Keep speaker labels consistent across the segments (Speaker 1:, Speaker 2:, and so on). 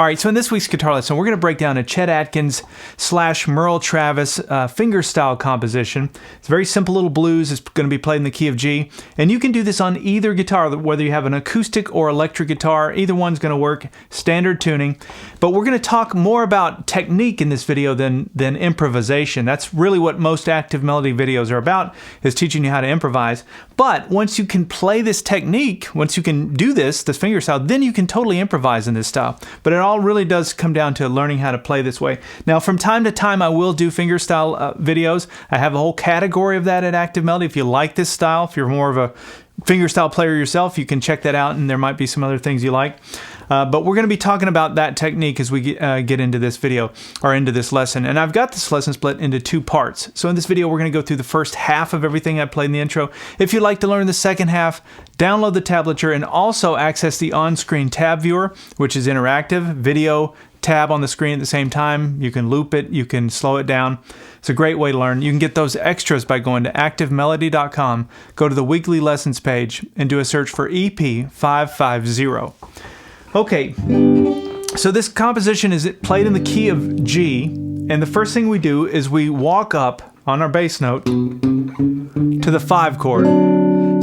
Speaker 1: All right, so in this week's guitar lesson, we're going to break down a Chet Atkins / Merle Travis fingerstyle composition. It's a very simple little blues. It's going to be played in the key of G. And you can do this on either guitar, whether you have an acoustic or electric guitar. Either one's going to work, standard tuning. But we're going to talk more about technique in this video than improvisation. That's really what most active melody videos are about, is teaching you how to improvise. But once you can play this technique, once you can do this fingerstyle, then you can totally improvise in this style. But it all really does come down to learning how to play this way. Now, from time to time, I will do fingerstyle videos. I have a whole category of that at Active Melody. If you like this style, if you're more of a fingerstyle player yourself, you can check that out, and there might be some other things you like. But we're going to be talking about that technique as we get into this video, or into this lesson. And I've got this lesson split into two parts. So in this video, we're going to go through the first half of everything I played in the intro. If you'd like to learn the second half, download the tablature and also access the on-screen tab viewer, which is interactive, video, tab on the screen at the same time. You can loop it, you can slow it down. It's a great way to learn. You can get those extras by going to activemelody.com, go to the weekly lessons page, and do a search for EP550. Okay, so this composition is played in the key of G, and the first thing we do is we walk up on our bass note to the 5 chord.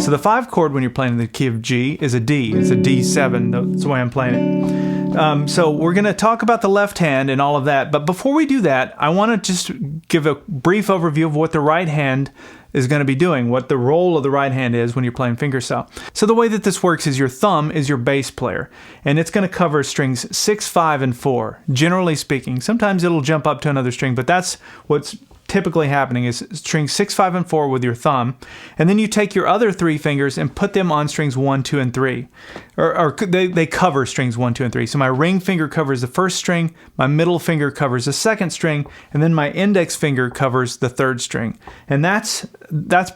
Speaker 1: So the 5 chord when you're playing in the key of G is a D. It's a D7. That's the way I'm playing it. So we're going to talk about the left hand and all of that, but before we do that, I want to just give a brief overview of what the right hand is going to be doing, what the role of the right hand is when you're playing fingerstyle. So the way that this works is your thumb is your bass player, and it's going to cover strings 6, 5, and 4, generally speaking. Sometimes it'll jump up to another string, but that's what's typically happening, is strings 6, 5, and 4 with your thumb, and then you take your other 3 fingers and put them on strings 1, 2, and 3. Or they cover strings 1, 2, and 3. So my ring finger covers the first string, my middle finger covers the second string, and then my index finger covers the third string. And that's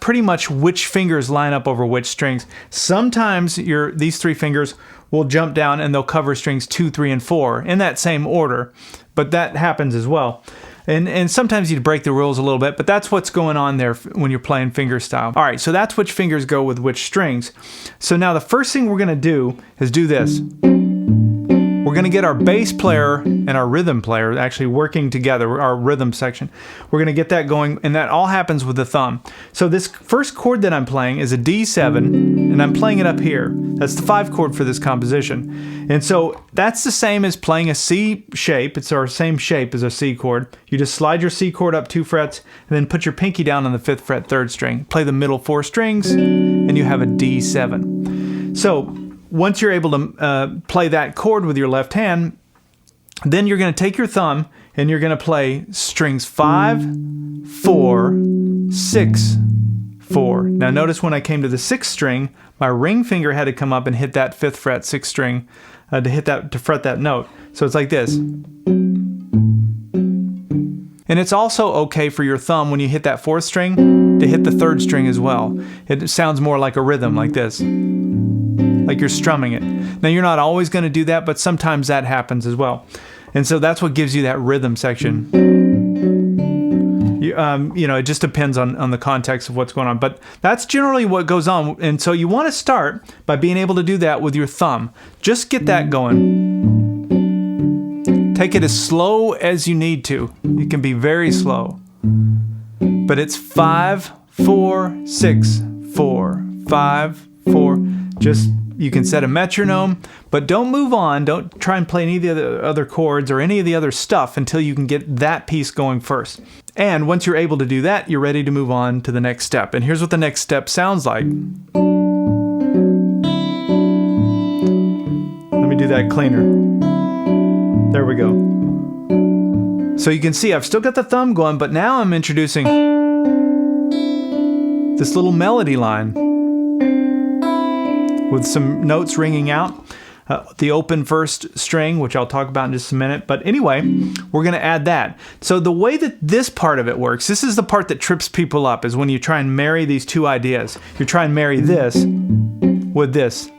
Speaker 1: pretty much which fingers line up over which strings. Sometimes these 3 fingers will jump down and they'll cover strings 2, 3, and 4 in that same order, but that happens as well. And sometimes you'd break the rules a little bit, but that's what's going on there when you're playing fingerstyle. All right, so that's which fingers go with which strings. So now the first thing we're going to do is do this. We're going to get our bass player and our rhythm player actually working together, our rhythm section. We're going to get that going, and that all happens with the thumb. So this first chord that I'm playing is a D7, and I'm playing it up here. That's the 5 chord for this composition. And so that's the same as playing a C shape. It's our same shape as a C chord. You just slide your C chord up 2 frets, and then put your pinky down on the 5th fret, 3rd string. Play the middle 4 strings, and you have a D7. So once you're able to play that chord with your left hand, then you're going to take your thumb and you're going to play strings 5, 4, 6, 4. Now notice when I came to the 6th string, my ring finger had to come up and hit that 5th fret 6th string to fret that note. So it's like this. And it's also okay for your thumb when you hit that 4th string to hit the 3rd string as well. It sounds more like a rhythm, like this, like you're strumming it. Now you're not always going to do that, but sometimes that happens as well. And so that's what gives you that rhythm section. It just depends on the context of what's going on, but that's generally what goes on. And so you want to start by being able to do that with your thumb. Just get that going. Take it as slow as you need to. It can be very slow. But it's 5, 4, 6, 4, 5, 4. You can set a metronome, but don't move on. Don't try and play any of the other chords or any of the other stuff until you can get that piece going first. And once you're able to do that, you're ready to move on to the next step. And here's what the next step sounds like. Let me do that cleaner. There we go. So you can see I've still got the thumb going, but now I'm introducing this little melody line with some notes ringing out. The open first string, which I'll talk about in just a minute. But anyway, we're going to add that. So the way that this part of it works, this is the part that trips people up, is when you try and marry these two ideas. You try and marry this with this.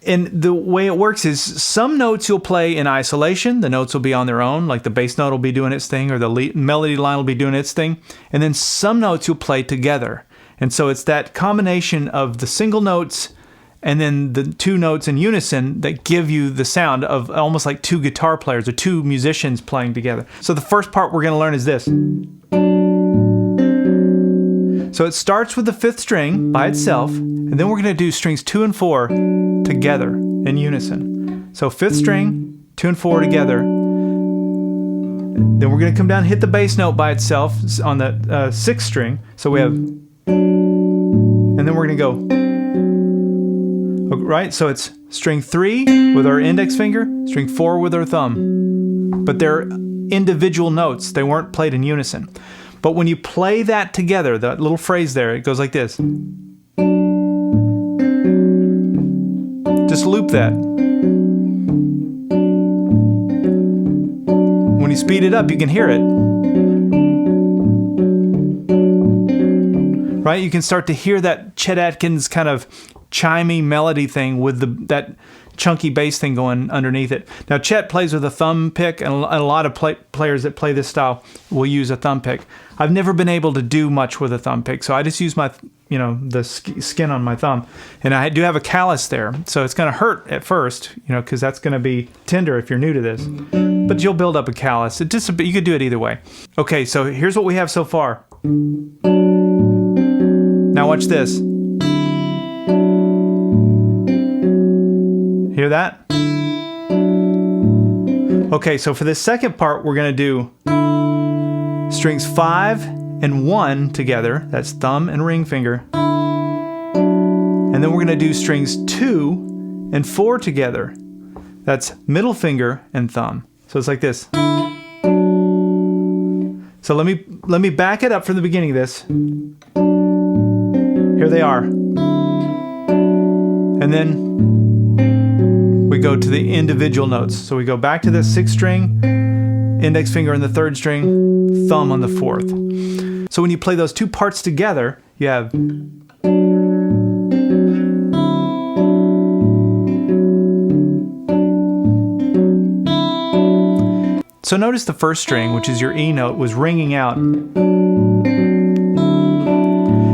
Speaker 1: And the way it works is some notes you'll play in isolation. The notes will be on their own, like the bass note will be doing its thing, or the melody line will be doing its thing. And then some notes you'll play together. And so it's that combination of the single notes and then the two notes in unison that give you the sound of almost like two guitar players or two musicians playing together. So the first part we're going to learn is this. So it starts with the 5th string by itself, and then we're going to do strings 2 and 4 together in unison. So 5th string, 2 and 4 together. Then we're going to come down and hit the bass note by itself on the 6th string. So we have, and then we're going to go, right? So it's string 3 with our index finger, string 4 with our thumb. But they're individual notes. They weren't played in unison. But when you play that together, that little phrase there, it goes like this. Just loop that. When you speed it up, you can hear it. Right? You can start to hear that Chet Atkins kind of chimey melody thing with that chunky bass thing going underneath it. Now Chet plays with a thumb pick, and a lot of players that play this style will use a thumb pick. I've never been able to do much with a thumb pick, so I just use my, the skin on my thumb, and I do have a callus there, so it's going to hurt at first, because that's going to be tender if you're new to this, but you'll build up a callus. You could do it either way. Okay, so here's what we have so far. Now watch this. Hear that? Okay, so for this second part, we're going to do strings 5 and 1 together. That's thumb and ring finger. And then we're going to do strings 2 and 4 together. That's middle finger and thumb. So it's like this. So let me back it up from the beginning of this. Here they are. And then we go to the individual notes. So we go back to the 6th string, index finger on the 3rd string, thumb on the 4th. So when you play those two parts together, you have. So notice the 1st string, which is your E note, was ringing out.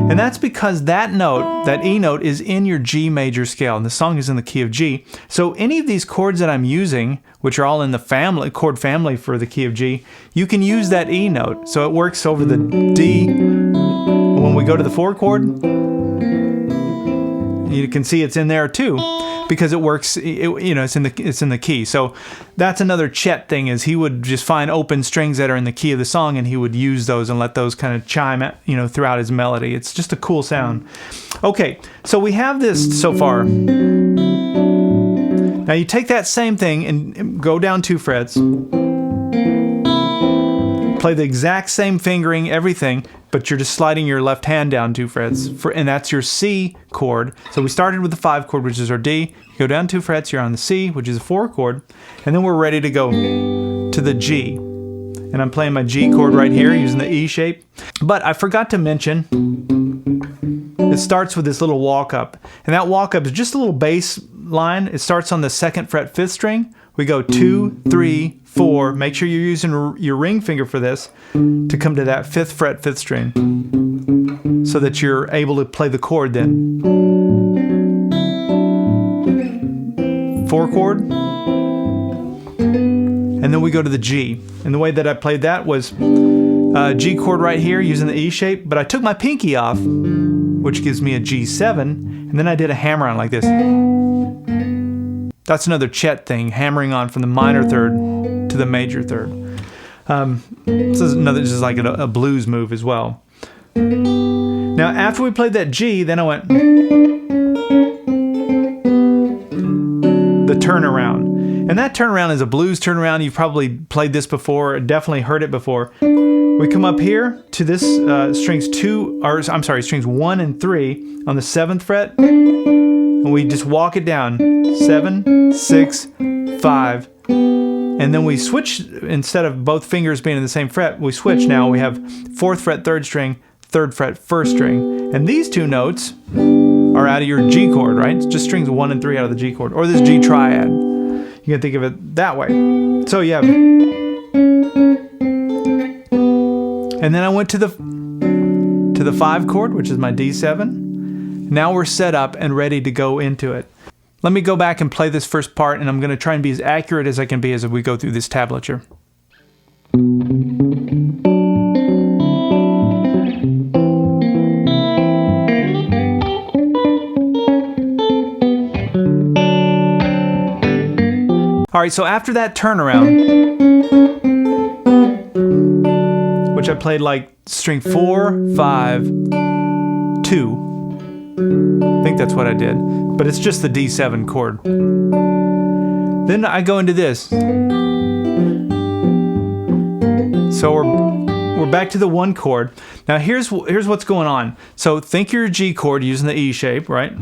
Speaker 1: And that's because that note, that E note, is in your G major scale, and the song is in the key of G. So any of these chords that I'm using, which are all in the chord family for the key of G, you can use that E note. So it works over the D. When we go to the 4 chord, you can see it's in there too, because it works. It's in the key. So that's another Chet thing, is he would just find open strings that are in the key of the song, and he would use those and let those kind of chime, throughout his melody. It's just a cool sound. Okay, so we have this so far. Now you take that same thing and go down 2 frets. Play the exact same fingering, everything, but you're just sliding your left hand down 2 frets, and that's your C chord. So we started with the 5 chord, which is our D. You go down 2 frets, you're on the C, which is a 4 chord, and then we're ready to go to the G. And I'm playing my G chord right here using the E shape. But I forgot to mention, it starts with this little walk up, and that walk up is just a little bass line. It starts on the 2nd fret 5th string. We go 2, 3, 4. Make sure you're using your ring finger for this to come to that 5th fret 5th string, so that you're able to play the chord then. 4 chord, and then we go to the G. And the way that I played that was G chord right here using the E shape, but I took my pinky off, which gives me a G7, and then I did a hammer on like this. That's another Chet thing, hammering on from the minor 3rd to the major 3rd. This is like a blues move as well. Now after we played that G, then I went the turnaround. And that turnaround is a blues turnaround. You've probably played this before, definitely heard it before. We come up here to this strings 1 and 3 on the 7th fret, and we just walk it down, 7, 6, 5, and then we switch. Instead of both fingers being in the same fret, we switch. Now we have 4th fret 3rd string, 3rd fret 1st string, and these two notes are out of your G chord, right? It's just strings 1 and 3 out of the G chord, or this G triad. You can think of it that way. So yeah. And then I went to the 5 chord, which is my D7. Now we're set up and ready to go into it. Let me go back and play this first part, and I'm going to try and be as accurate as I can be as we go through this tablature. Alright, so after that turnaround, which I played like string 4, 5, 2. I think that's what I did, but it's just the D7 chord. Then I go into this. So we're back to the 1 chord. Now here's what's going on. So think your G chord using the E shape, right?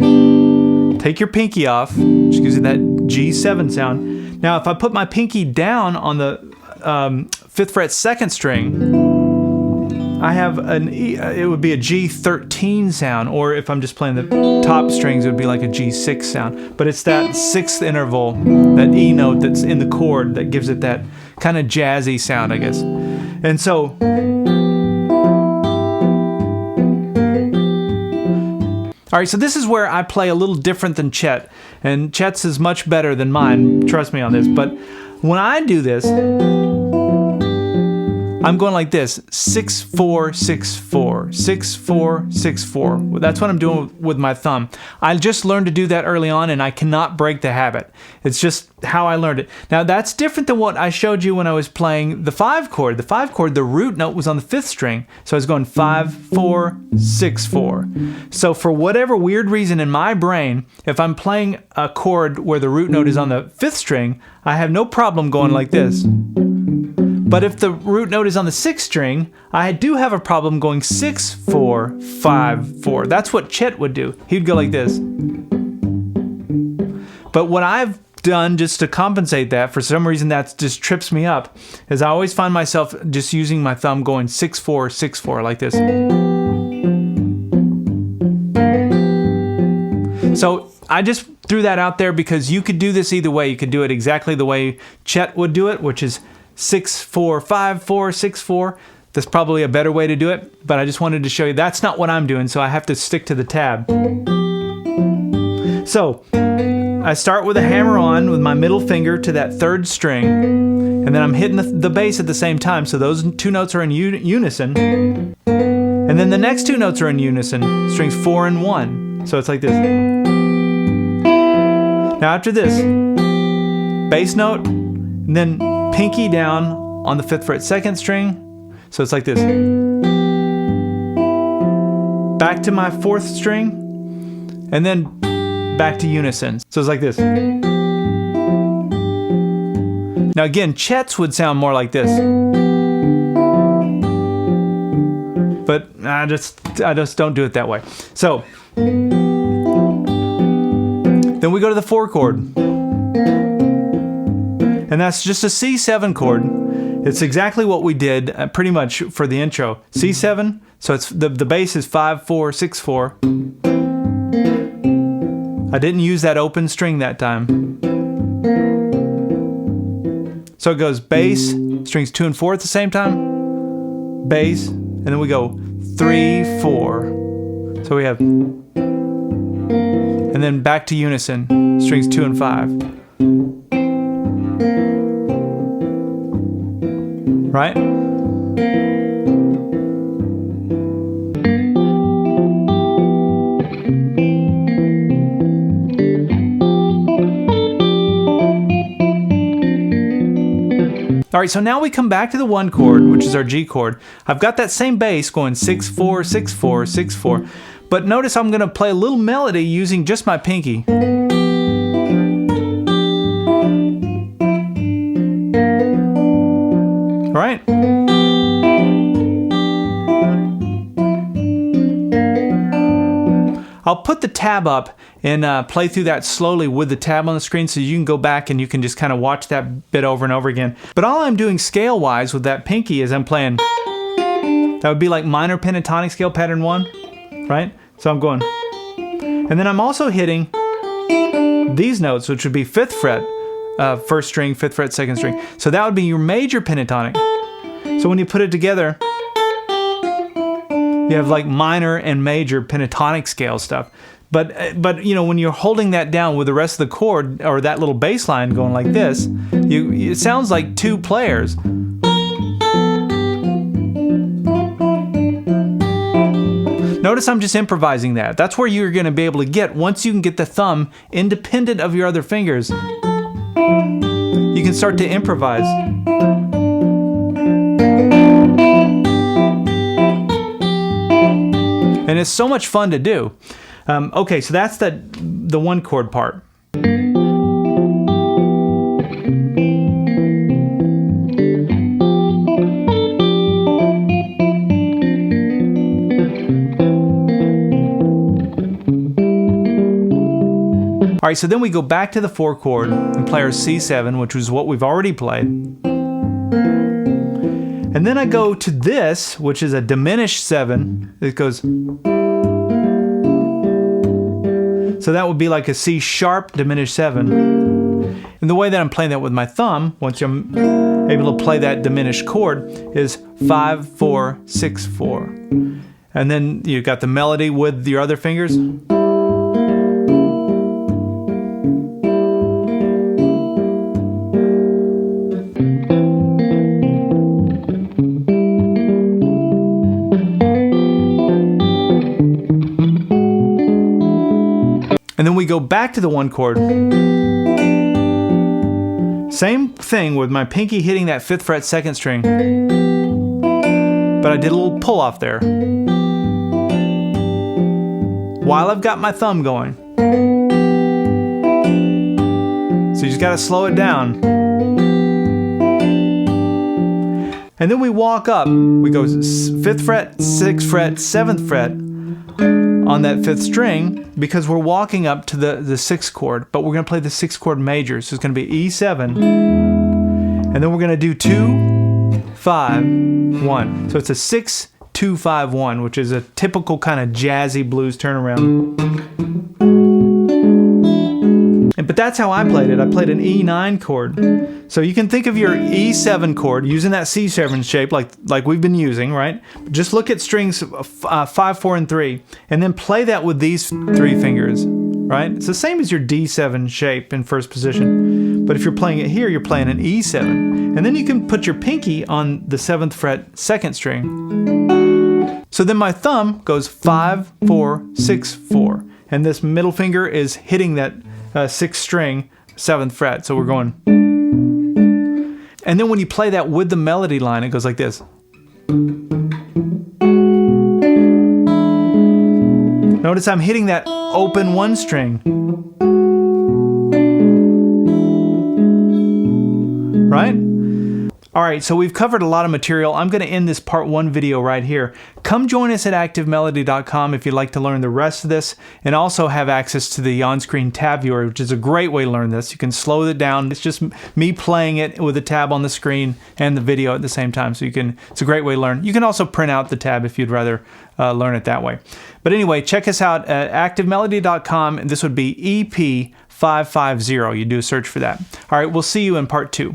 Speaker 1: Take your pinky off, which gives you that G7 sound. Now if I put my pinky down on the 5th fret 2nd string, I have an E, it would be a G13 sound, or if I'm just playing the top strings, it would be like a G6 sound. But it's that 6th interval, that E note that's in the chord, that gives it that kind of jazzy sound, I guess. And so, alright, so this is where I play a little different than Chet, and Chet's is much better than mine, trust me on this, but when I do this, I'm going like this, 6, 4, 6, 4, 6, 4, 6, 4. That's what I'm doing with my thumb. I just learned to do that early on, and I cannot break the habit. It's just how I learned it. Now that's different than what I showed you when I was playing the 5 chord. The 5 chord, the root note was on the 5th string, so I was going 5, 4, 6, 4. So for whatever weird reason in my brain, if I'm playing a chord where the root note is on the 5th string, I have no problem going like this. But if the root note is on the 6th string, I do have a problem going 6, 4, 5, 4. That's what Chet would do. He'd go like this. But what I've done just to compensate that, for some reason that just trips me up, is I always find myself just using my thumb going 6, 4, 6, 4 like this. So I just threw that out there because you could do this either way. You could do it exactly the way Chet would do it, which is 6, 4, 5, 4, 6, 4. That's probably a better way to do it, but I just wanted to show you that's not what I'm doing, so I have to stick to the tab. So I start with a hammer on with my middle finger to that 3rd string, and then I'm hitting the bass at the same time, so those 2 notes are in unison. And then the next 2 notes are in unison, strings 4 and 1. So it's like this. Now after this, bass note, and then pinky down on the 5th fret 2nd string, so it's like this. Back to my 4th string, and then back to unison. So it's like this. Now again, Chet's would sound more like this. But I just don't do it that way. So then we go to the 4 chord. And that's just a C7 chord. It's exactly what we did pretty much for the intro. C7, so it's the bass is 5, 4, 6, 4. I didn't use that open string that time. So it goes bass, strings 2 and 4 at the same time, bass, and then we go 3, 4. So we have, and then back to unison, strings 2 and 5. Right? Alright, so now we come back to the 1 chord, which is our G chord. I've got that same bass going 6, 4, 6, 4, 6, 4. But notice I'm going to play a little melody using just my pinky. Right? I'll put the tab up and play through that slowly with the tab on the screen so you can go back and you can just kind of watch that bit over and over again. But all I'm doing scale-wise with that pinky is I'm playing, that would be like minor pentatonic scale pattern 1, right? So I'm going, and then I'm also hitting these notes, which would be 5th fret, 1st string, 5th fret, 2nd string. So that would be your major pentatonic. So when you put it together, You have like minor and major pentatonic scale stuff. But you know, when you're holding that down with the rest of the chord, or that little bass line going like this, it sounds like two players. Notice I'm just improvising that. That's where you're going to be able to get, once you can get the thumb independent of your other fingers, you can start to improvise. And it's so much fun to do. Okay, so that's the one chord part. All right, so then we go back to the 4 chord and play our C7, which was what we've already played. And then I go to this, which is a diminished 7. It goes. So that would be like a C sharp diminished 7. And the way that I'm playing that with my thumb, once I'm able to play that diminished chord, is 5, 4, 6, 4. And then you got the melody with your other fingers. And then we go back to the 1 chord. Same thing with my pinky hitting that 5th fret 2nd string. But I did a little pull off there, while I've got my thumb going. So you just gotta slow it down. And then we walk up. We go 5th fret, 6th fret, 7th fret on that 5th string, because we're walking up to the 6th chord, but we're going to play the 6th chord major. So it's going to be E7, and then we're going to do 2, 5, 1. So it's a 6, 2, 5, 1, which is a typical kind of jazzy blues turnaround. But that's how I played it. I played an E9 chord. So you can think of your E7 chord using that C7 shape like we've been using, right? Just look at strings 5, 4, and 3, and then play that with these 3 fingers, right? It's the same as your D7 shape in first position. But if you're playing it here, you're playing an E7. And then you can put your pinky on the 7th fret 2nd string. So then my thumb goes 5, 4, 6, 4. And this middle finger is hitting that 6th string, 7th fret. So we're going. And then when you play that with the melody line, it goes like this. Notice I'm hitting that open 1 string. Right? All right, so we've covered a lot of material. I'm going to end this part 1 video right here. Come join us at activemelody.com if you'd like to learn the rest of this, and also have access to the on-screen tab viewer, which is a great way to learn this. You can slow it down. It's just me playing it with a tab on the screen and the video at the same time. So it's a great way to learn. You can also print out the tab if you'd rather learn it that way. But anyway, check us out at activemelody.com, and this would be EP550. You do a search for that. All right, we'll see you in part 2.